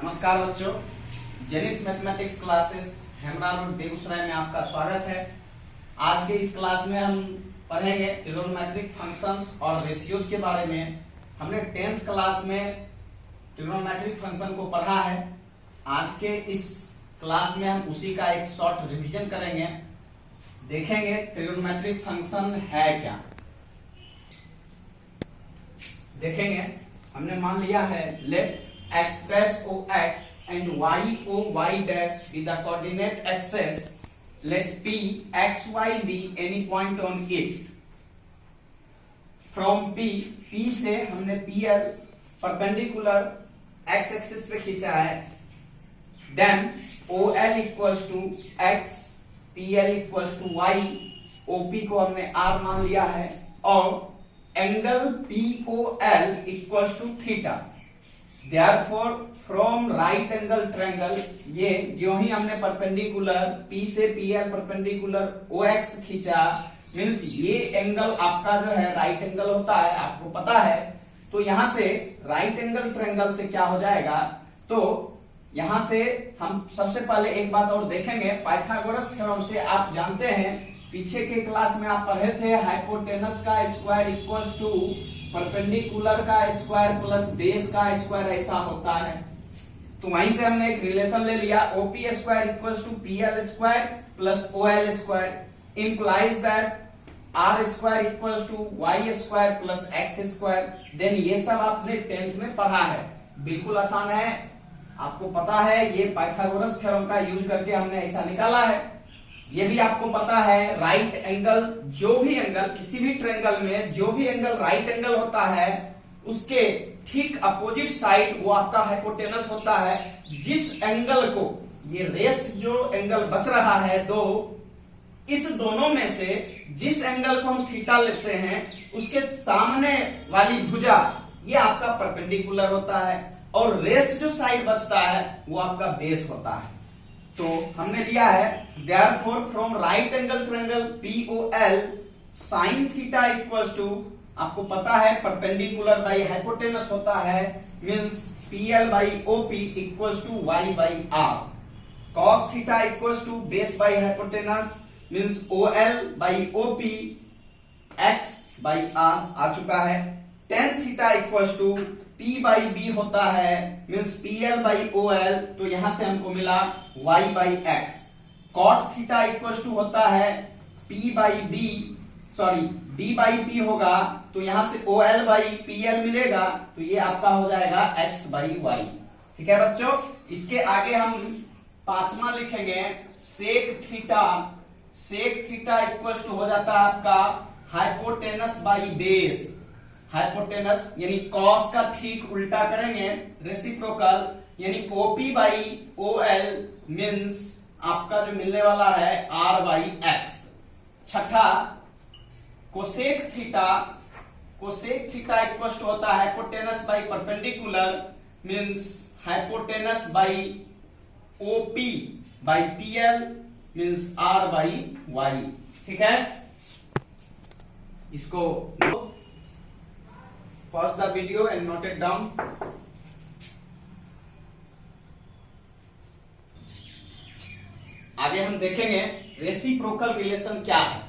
नमस्कार बच्चों, Zenith mathematics classes Hemra road Begusarai में आपका स्वागत है। आज के इस क्लास में हम पढ़ेंगे ट्रिग्नोमेट्रिक फंक्शंस और रेशियोज के बारे में। हमने 10th क्लास में ट्रिग्नोमेट्रिक फंक्शन को पढ़ा है। आज के इस क्लास में हम उसी का एक शॉर्ट रिवीजन करेंगे, देखेंगे ट्रिग्नोमेट्रिक फंक्शन है क्या। देखेंगे, हमने मान लिया है late x dash o x and y o y dash be the coordinate axes. Let p x y be any point on it. From p से हमने pl परपेंडिकुलर x एक्सिस पे खींचा है। Then OL equals to x, PL equals to y, OP को हमने r मान लिया है और angle POL equals to theta. Therefore, from right angle triangle, ये जो ही हमने परपेंडिकुलर P से PL परपेंडिकुलर OX खींचा, मींस ये एंगल आपका जो है राइट एंगल होता है, आपको पता है। तो यहां से राइट एंगल ट्रायंगल से क्या हो जाएगा, तो यहां से हम सबसे पहले एक बात और देखेंगे। पाइथागोरस थ्योरम से आप जानते हैं, पीछे के क्लास में आप पढ़े थे हाइपोटेनस का स्क्वायर इक्वल्स टू परपेंडिकुलर का स्क्वायर प्लस बेस का स्क्वायर, ऐसा होता है। तो वहीं से हमने एक रिलेशन ले लिया, OP square equals to PL square plus OL square implies that R square equals to y square plus x square. Then ये सब आपने 10th में पढ़ा है, बिल्कुल आसान है, आपको पता है। ये पाइथागोरस थ्योरम का यूज करके हमने ऐसा निकाला है। ये भी आपको पता है, राइट एंगल, जो भी एंगल किसी भी ट्रायंगल में जो भी एंगल राइट एंगल होता है, उसके ठीक अपोजिट साइड वो आपका हाइपोटेनस होता है। जिस एंगल को, ये रेस्ट जो एंगल बच रहा है दो, इस दोनों में से जिस एंगल को हम थीटा लेते हैं, उसके सामने वाली भुजा ये आपका परपेंडिकुलर होता है और रेस्ट जो साइड बचता है वो आपका बेस होता है। तो हमने लिया है therefore from right angle triangle POL sin theta equals to, आपको पता है परपेंडिकुलर बाई हाइपोटेनस होता है, means PL by OP equals to y by R। cos theta equals to base by hypotenuse means OL by OP x by R आ चुका है। tan theta equals to P by B होता है, means PL by OL, तो यहां से हमको मिला y by x। cot theta equals to होता है P by B, sorry D by P होगा, तो यहां से OL बाई PL मिलेगा, तो ये आपका हो जाएगा x बाई y। ठीक है बच्चों, इसके आगे हम पांचवा लिखेंगे sec theta. Sec theta equals to हो जाता है आपका हाइपोटेनस बाई बेस। हाइपोटेनस यानी कॉस का ठीक उल्टा करेंगे, रेसिप्रोकल, यानी ओपी बाई ओएल मींस आपका जो मिलने वाला है आर बाई एक्स। छठा cosec theta. Cosec theta equal to होता है hypotenuse by perpendicular means hypotenuse by OP by PL means R by y. ठीक है, इसको pause the video and note it down. आगे हम देखेंगे रेसिप्रोकल रिलेशन क्या है।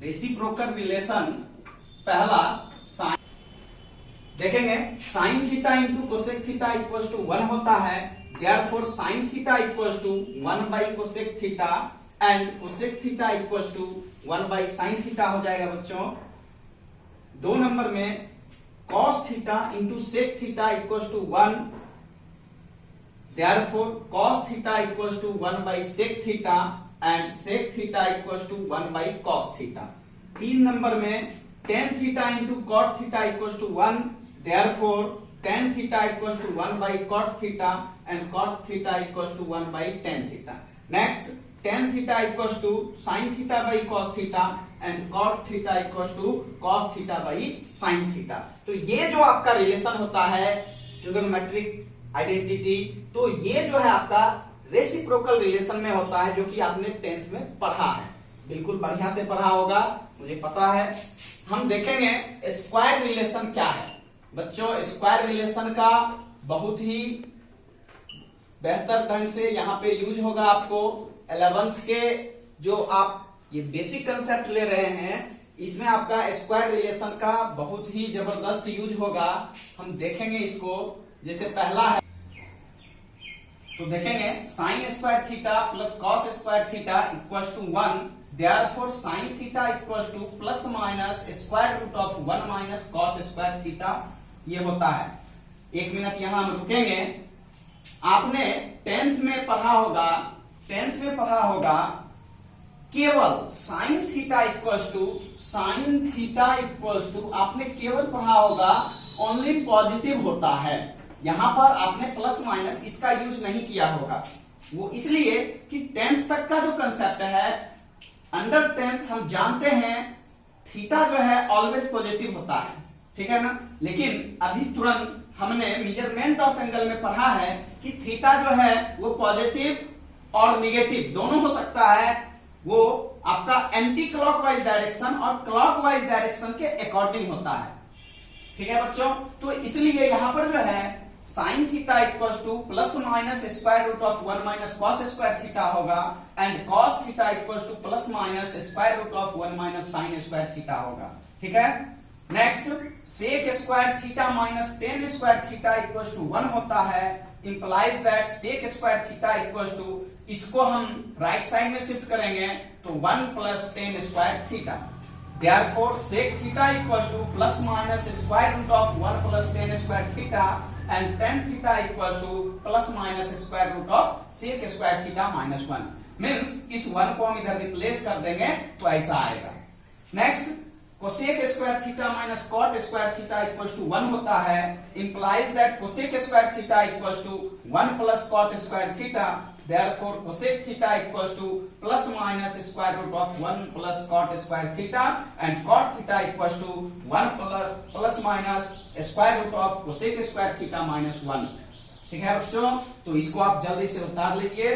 रेसिप्रोकल रिलेशन पहला साइन देखेंगे, sine theta into cosec theta equals to 1 होता है। Therefore sine theta equals to 1 by cosec theta and cosec theta equals to 1 by sine theta हो जाएगा बच्चों। 2 नंबर में cos theta into sec theta equals to 1, therefore cos theta equals to 1 by sec theta and sec theta equals to 1 by cos theta. 3 number में tan theta into cot theta equals to 1, therefore tan theta equals to 1 by cot theta and cot theta equals to 1 by tan theta. Next tan theta equals to sin theta by cos theta and cot theta equals to cos theta by sin theta. तो ये जो आपका relation होता है trigonometric identity, तो ये जो है आपका रेसिप्रोकल रिलेशन में होता है, जो कि आपने 10th में पढ़ा है, बिल्कुल बढ़िया से पढ़ा होगा, मुझे पता है। हम देखेंगे स्क्वायर रिलेशन क्या है। बच्चों स्क्वायर रिलेशन का बहुत ही बेहतर ढंग से यहाँ पे यूज होगा आपको। 11th के जो आप ये बेसिक कंसेप्ट ले रहे हैं, इसमें आपका स्क्वायर रिलेशन का बहुत ही जबरदस्त यूज होगा। हम देखेंगे इसको। जैसे पहला है तो देखेंगे sine square theta plus cos square theta equals to 1, therefore sine theta equals to plus minus square root of 1 minus cos square theta, ये होता है। 1 मिनट यहां हम रुकेंगे। आपने 10th में पढ़ा होगा केवल साइन थीटा इक्वल्स टू आपने केवल पढ़ा होगा ओनली पॉजिटिव होता है। यहां पर आपने प्लस माइनस इसका यूज नहीं किया होगा। वो इसलिए कि 10th तक का जो कंसेप्ट है, अंडर 10th हम जानते हैं थीटा जो है ऑलवेज पॉजिटिव होता है, ठीक है ना। लेकिन अभी तुरंत हमने मेजरमेंट ऑफ एंगल में पढ़ा है कि थीटा जो है वो पॉजिटिव और निगेटिव दोनों हो सकता है। वो आपका एंटी क्लॉकवाइज डायरेक्शन और क्लॉकवाइज डायरेक्शन के अकॉर्डिंग होता है, ठीक है बच्चों। तो इसलिए यहां पर जो है sine theta equals to plus minus square root of 1 minus cos square theta होगा, and cos theta equals to plus minus square root of 1 minus sine square theta होगा, ठीक है। Next sec square theta minus tan square theta equals to 1 होता है, implies that sec square theta equals to, इसको हम right side में shift करेंगे तो 1 plus tan square theta, therefore sec theta equals to plus minus square root of 1 plus tan square theta and tan theta equals to plus minus square root of sec square theta minus 1, means इस 1 को हम इधर replace कर देंगे तो ऐसा आएगा। Next cosec square theta minus cot square theta equals to 1 होता है, implies that cosec square theta equals to 1 plus cot square theta, therefore cosec theta equals to plus minus square root of 1 plus cot square theta and cot theta equals to 1 plus minus square root of cosec square theta minus 1, ठीक है बच्चों। तो इसको आप जल्दी से उतार लीजिए।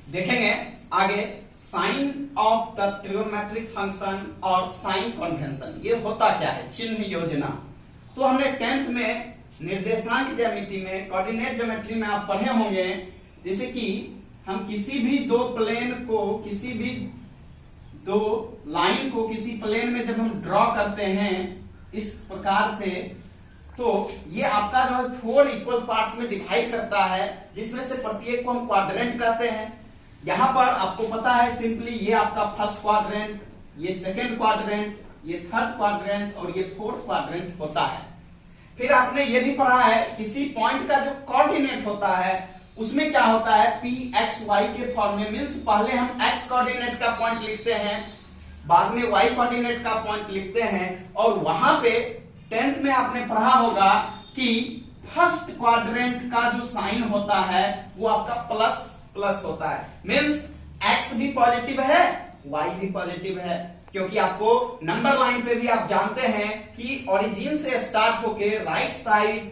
देखेंगे आगे sign of the trigonometric function और साइन कन्वेंशन, ये होता क्या है, चिन्ह योजना। तो हमने 10th में निर्देशांक ज्यामिति में कोऑर्डिनेट ज्योमेट्री में आप पढ़े होंगे, जैसे कि हम किसी भी दो प्लेन को, किसी भी दो लाइन को किसी प्लेन में जब हम ड्रॉ करते हैं इस प्रकार से, तो ये आपका जो है 4 इक्वल पार्ट्स में डिवाइड करता है, जिसमें से प्रत्येक को हम क्वाड्रेंट कहते हैं। यहां पर आपको पता है सिंपली ये आपका फर्स्ट क्वाड्रेंट, ये सेकेंड क्वाड्रेंट, ये थर्ड क्वाड्रेंट और ये फोर्थ क्वाड्रेंट होता है। फिर आपने ये भी पढ़ा है किसी पॉइंट का जो कोऑर्डिनेट होता है उसमें क्या होता है, पी एक्स वाई के फॉर्म में, मींस पहले हम एक्स कोऑर्डिनेट का पॉइंट लिखते हैं, बाद में वाई कोऑर्डिनेट का पॉइंट लिखते हैं, और वहां पे 10th में आपने पढ़ा होगा कि फर्स्ट क्वाड्रेंट का जो साइन होता है वो आपका प्लस प्लस होता है, मींस एक्स भी पॉजिटिव है वाई भी पॉजिटिव है, क्योंकि आपको नंबर लाइन पे भी आप जानते हैं कि ओरिजिन से स्टार्ट होके राइट साइड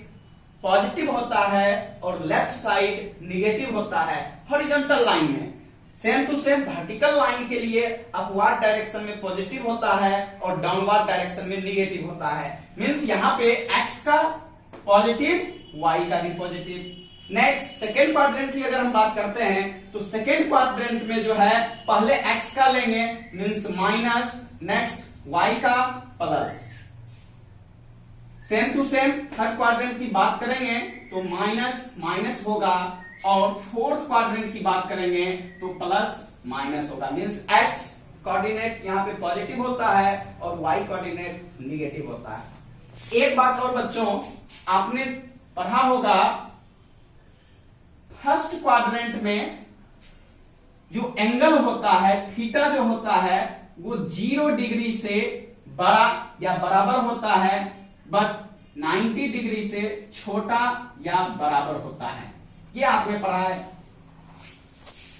पॉजिटिव होता है और लेफ्ट साइड निगेटिव होता है हॉरिजॉन्टल लाइन में। Same to same vertical line के लिए अपवर्ड डायरेक्शन में पॉजिटिव होता है और डाउनवर्ड डायरेक्शन में निगेटिव होता है, मींस यहाँ पे एक्स का पॉजिटिव वाई का भी पॉजिटिव। नेक्स्ट सेकेंड क्वाड्रेंट की अगर हम बात करते हैं तो सेकेंड क्वाड्रेंट में जो है पहले एक्स का लेंगे मींस माइनस, नेक्स्ट वाई का plus. Same to same third quadrant की बात करेंगे तो माइनस माइनस होगा, और फोर्थ क्वाड्रेंट की बात करेंगे तो प्लस माइनस होगा, मींस एक्स कोऑर्डिनेट यहाँ पे पॉजिटिव होता है और वाई कोऑर्डिनेट निगेटिव होता है। एक बात और बच्चों, आपने पढ़ा होगा फर्स्ट क्वाड्रेंट में जो एंगल होता है थीटा जो होता है वो 0 डिग्री से बड़ा या बराबर होता है, बट 90 डिग्री से छोटा या बराबर होता है, ये आपने पढ़ा है।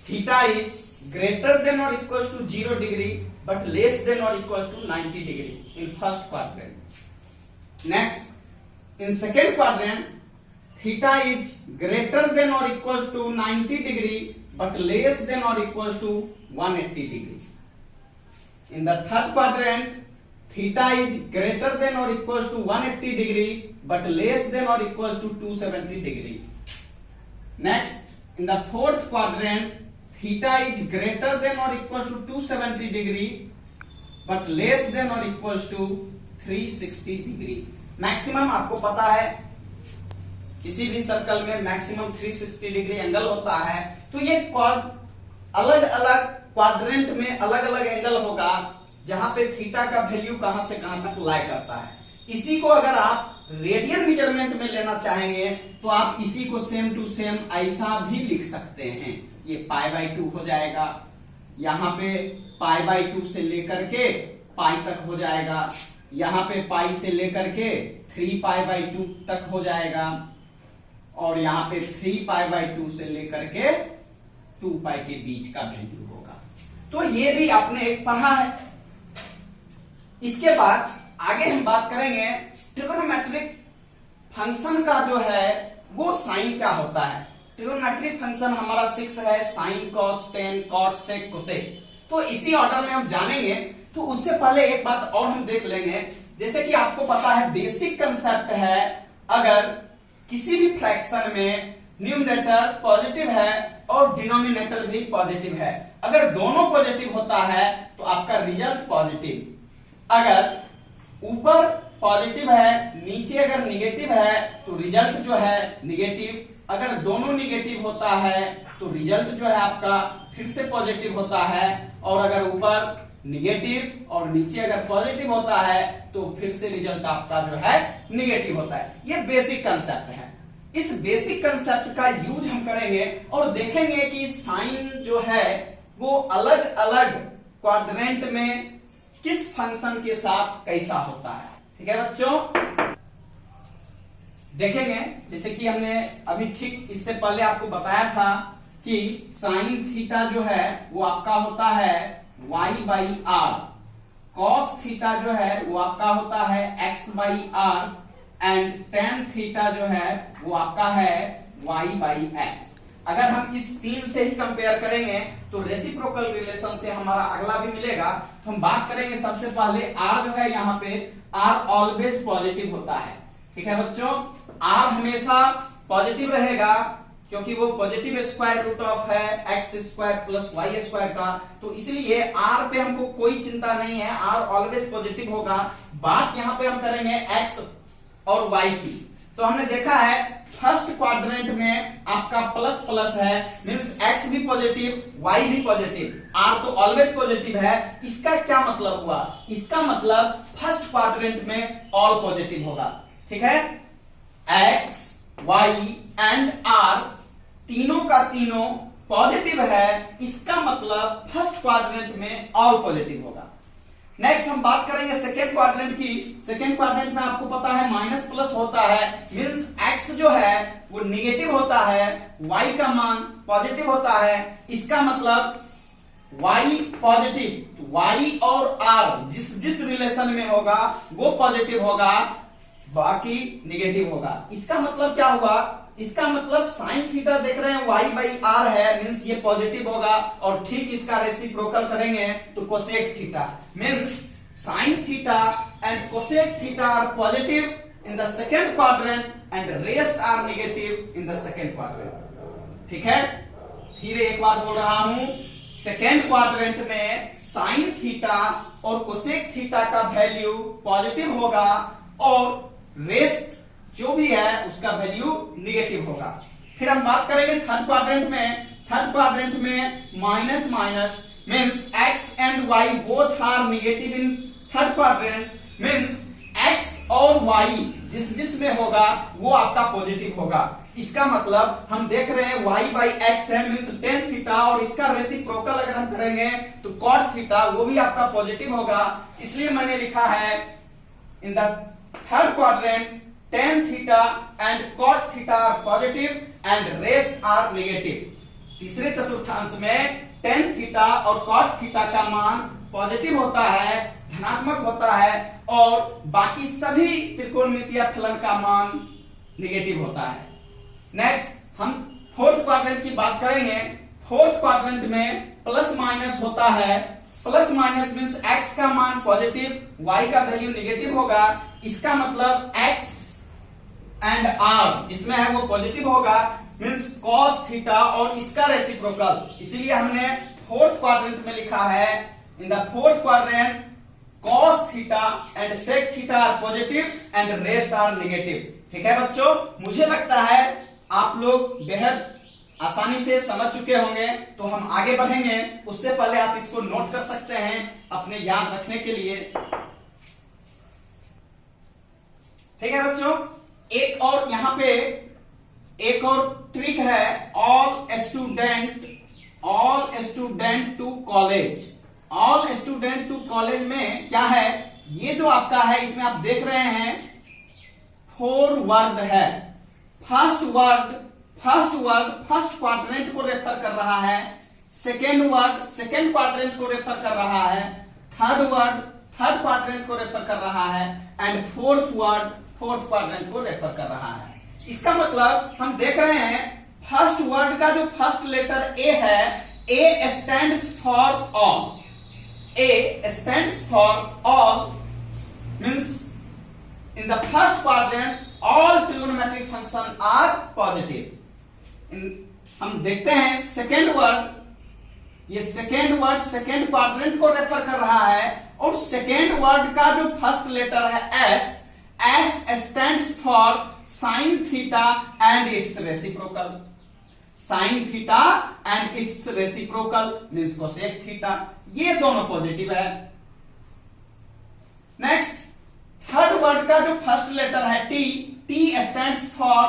थीटा इज ग्रेटर देन और equal to 0 degree but less than और equal to 90 degree in first quadrant. Next in second quadrant theta is greater than or equals to 90 degree but less than or equals to 180 degree. In the third quadrant theta is greater than और equal to 180 degree but less than और equal to 270 degree. Next in the fourth quadrant theta is greater than और equal to 270 degree but less than और equal to 360 degree. Maximum आपको पता है किसी भी circle में मैक्सिमम 360 डिग्री एंगल होता है। तो ये अलग अलग क्वाड्रेंट में अलग अलग एंगल होगा जहां पे थीटा का वैल्यू कहां से कहां तक लाई करता है। इसी को अगर आप रेडियन मेजरमेंट में लेना चाहेंगे तो आप इसी को सेम टू सेम ऐसा भी लिख सकते हैं। ये π/2 हो जाएगा, यहां पे π/2 से लेकर के पाई तक हो जाएगा, यहां पे पाई से लेकर के 3π/2 तक हो जाएगा और यहां पे 3π/2 से लेकर के 2π के बीच का वैल्यू होगा। तो ये भी आपने एक पढ़ा है। इसके बाद आगे हम बात करेंगे ट्रिगोनोमेट्रिक फंक्शन का जो है वो साइन क्या होता है। ट्रिगोनोमेट्रिक फंक्शन हमारा 6 है, साइन, कॉस, टेन, कॉट, सेक, कोसेक। तो इसी ऑर्डर में हम जानेंगे। तो उससे पहले एक बात और हम देख लेंगे, जैसे कि आपको पता है बेसिक कंसेप्ट है, अगर किसी भी फ्रैक्शन में न्यूमरेटर पॉजिटिव है और डिनोमिनेटर भी पॉजिटिव है, अगर दोनों पॉजिटिव होता है तो आपका रिजल्ट पॉजिटिव। अगर ऊपर पॉजिटिव है नीचे अगर निगेटिव है तो रिजल्ट जो है निगेटिव। अगर दोनों निगेटिव होता है तो रिजल्ट जो है आपका फिर से पॉजिटिव होता है, और अगर ऊपर निगेटिव और नीचे अगर पॉजिटिव होता है तो फिर से रिजल्ट आपका जो है निगेटिव होता है। ये बेसिक कंसेप्ट है। इस बेसिक कंसेप्ट का यूज हम करेंगे और देखेंगे कि साइन जो है वो अलग अलग क्वाड्रेंट में किस फंक्शन के साथ कैसा होता है। ठीक है बच्चों, देखेंगे जैसे कि हमने अभी ठीक इससे पहले आपको बताया था कि साइन थीटा जो है वो आपका होता है y/r, कॉस थीटा जो है वो आपका होता है x/r एंड टेन थीटा जो है वो आपका है y/x। अगर हम इस तीन से ही कंपेयर करेंगे तो रेसिप्रोकल रिलेशन से हमारा अगला भी मिलेगा। तो हम बात करेंगे सबसे पहले r जो है, यहाँ पे r ऑलवेज पॉजिटिव होता है। ठीक है बच्चों, r हमेशा पॉजिटिव रहेगा क्योंकि वो पॉजिटिव स्क्वायर रूट ऑफ है x square plus y square का। तो इसलिए r पे हमको कोई चिंता नहीं है, r ऑलवेज पॉजिटिव होगा। बात यहाँ पे हम करेंगे x और y की। तो हमने देखा है फर्स्ट क्वाड्रेंट में आपका प्लस प्लस है, मींस x भी पॉजिटिव y भी पॉजिटिव, r तो ऑलवेज पॉजिटिव है। इसका क्या मतलब हुआ? इसका मतलब फर्स्ट क्वाड्रेंट में ऑल पॉजिटिव होगा। ठीक है, x y एंड r तीनों का तीनों पॉजिटिव है, इसका मतलब फर्स्ट क्वाड्रेंट में ऑल पॉजिटिव होगा। नेक्स्ट हम बात करेंगे सेकेंड क्वाड्रेंट की। सेकेंड क्वाड्रेंट में आपको पता है माइनस प्लस होता है, मींस x जो है वो निगेटिव होता है, y का मान पॉजिटिव होता है। इसका मतलब y पॉजिटिव, तो y और r जिस जिस रिलेशन में होगा वो पॉजिटिव होगा, बाकी निगेटिव होगा। इसका मतलब क्या हुआ? इसका मतलब साइन थीटा देख रहे हैं y/r है, मींस ये पॉजिटिव होगा, और ठीक इसका रेसिप्रोकल करेंगे तो cosec theta, means sine theta and cosec theta are positive in the second quadrant and rest are negative in the second quadrant. ठीक है, फिर एक बार बोल रहा हूं, सेकेंड क्वाड्रेंट में साइन थीटा और कोसेक थीटा का वैल्यू पॉजिटिव होगा और रेस्ट जो भी है उसका वैल्यू निगेटिव होगा। फिर हम बात करेंगे थर्ड क्वाड्रेंट में। थर्ड क्वाड्रेंट में minus minus means x and y both are negative in third quadrant, means x और y जिस जिस में होगा वो आपका पॉजिटिव होगा। इसका मतलब हम देख रहे हैं y/x है, मींस टेन थीटा, और इसका रेसिप्रोकल अगर हम करेंगे तो कॉट थीटा, वो भी आपका पॉजिटिव होगा। इसलिए मैंने लिखा है in the third quadrant tan theta and cot theta are positive and rest are negative। तीसरे चतुर्थांश में tan theta और cot theta का मान पॉजिटिव होता है, धनात्मक होता है, और बाकी सभी त्रिकोणमितीय फलन का मान निगेटिव होता है। नेक्स्ट हम फोर्थ क्वाड्रेंट की बात करेंगे। फोर्थ क्वाड्रेंट में प्लस माइनस होता है, प्लस माइनस मीन्स x का मान पॉजिटिव, y का वैल्यू नेगेटिव होगा, इसका मतलब x एंड r जिसमें है वो पॉजिटिव होगा, मीन्स cos थीटा और इसका रेसिप्रोकल, इसीलिए हमने फोर्थ क्वाड्रेंट में लिखा है in the fourth quadrant cos theta and sec theta are positive and rest are negative. ठीक है बच्चों, मुझे लगता है आप लोग बेहद आसानी से समझ चुके होंगे, तो हम आगे बढ़ेंगे। उससे पहले आप इसको नोट कर सकते हैं अपने याद रखने के लिए। ठीक है बच्चों, एक और यहां पे एक और ट्रिक है, all student to college. All student to college में क्या है, ये जो आपका है इसमें आप देख रहे हैं 4 वर्ड है। फर्स्ट वर्ड फर्स्ट क्वाड्रेंट को रेफर कर रहा है, सेकेंड वर्ड सेकेंड क्वाड्रेंट को रेफर कर रहा है, थर्ड वर्ड थर्ड क्वाड्रेंट को रेफर कर रहा है and fourth word fourth quadrant को रेफर कर रहा है। इसका मतलब हम देख रहे हैं फर्स्ट वर्ड का जो फर्स्ट लेटर ए है, ए stands for all. A stands for all means in the first quadrant all trigonometric function are positive। हम देखते हैं सेकेंड वर्ड, ये सेकेंड वर्ड सेकेंड क्वाड्रेंट को रेफर कर रहा है और सेकेंड वर्ड का जो फर्स्ट लेटर है S stands for sin theta and its reciprocal. Sign theta and its reciprocal means cosec theta, ये दोनों पॉजिटिव है। नेक्स्ट थर्ड वर्ड का जो फर्स्ट लेटर है T stands for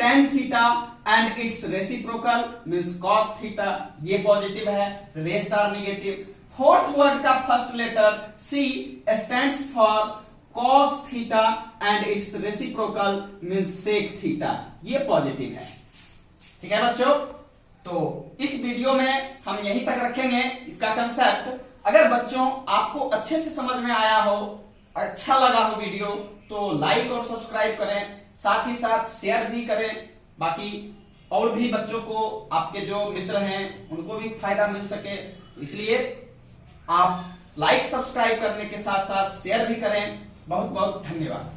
tan theta and its reciprocal means cot theta, ये positive है, rest are negative. Fourth word का first letter C stands for cos theta and its reciprocal means sec theta, ये positive है। ठीक है बच्चों, तो इस वीडियो में हम यहीं तक रखेंगे इसका कंसेप्ट। अगर बच्चों आपको अच्छे से समझ में आया हो, अच्छा लगा हो वीडियो, तो लाइक और सब्सक्राइब करें, साथ ही साथ शेयर भी करें, बाकी और भी बच्चों को, आपके जो मित्र हैं उनको भी फायदा मिल सके। इसलिए आप लाइक सब्सक्राइब करने के साथ साथ शेयर भी करें। बहुत बहुत धन्यवाद।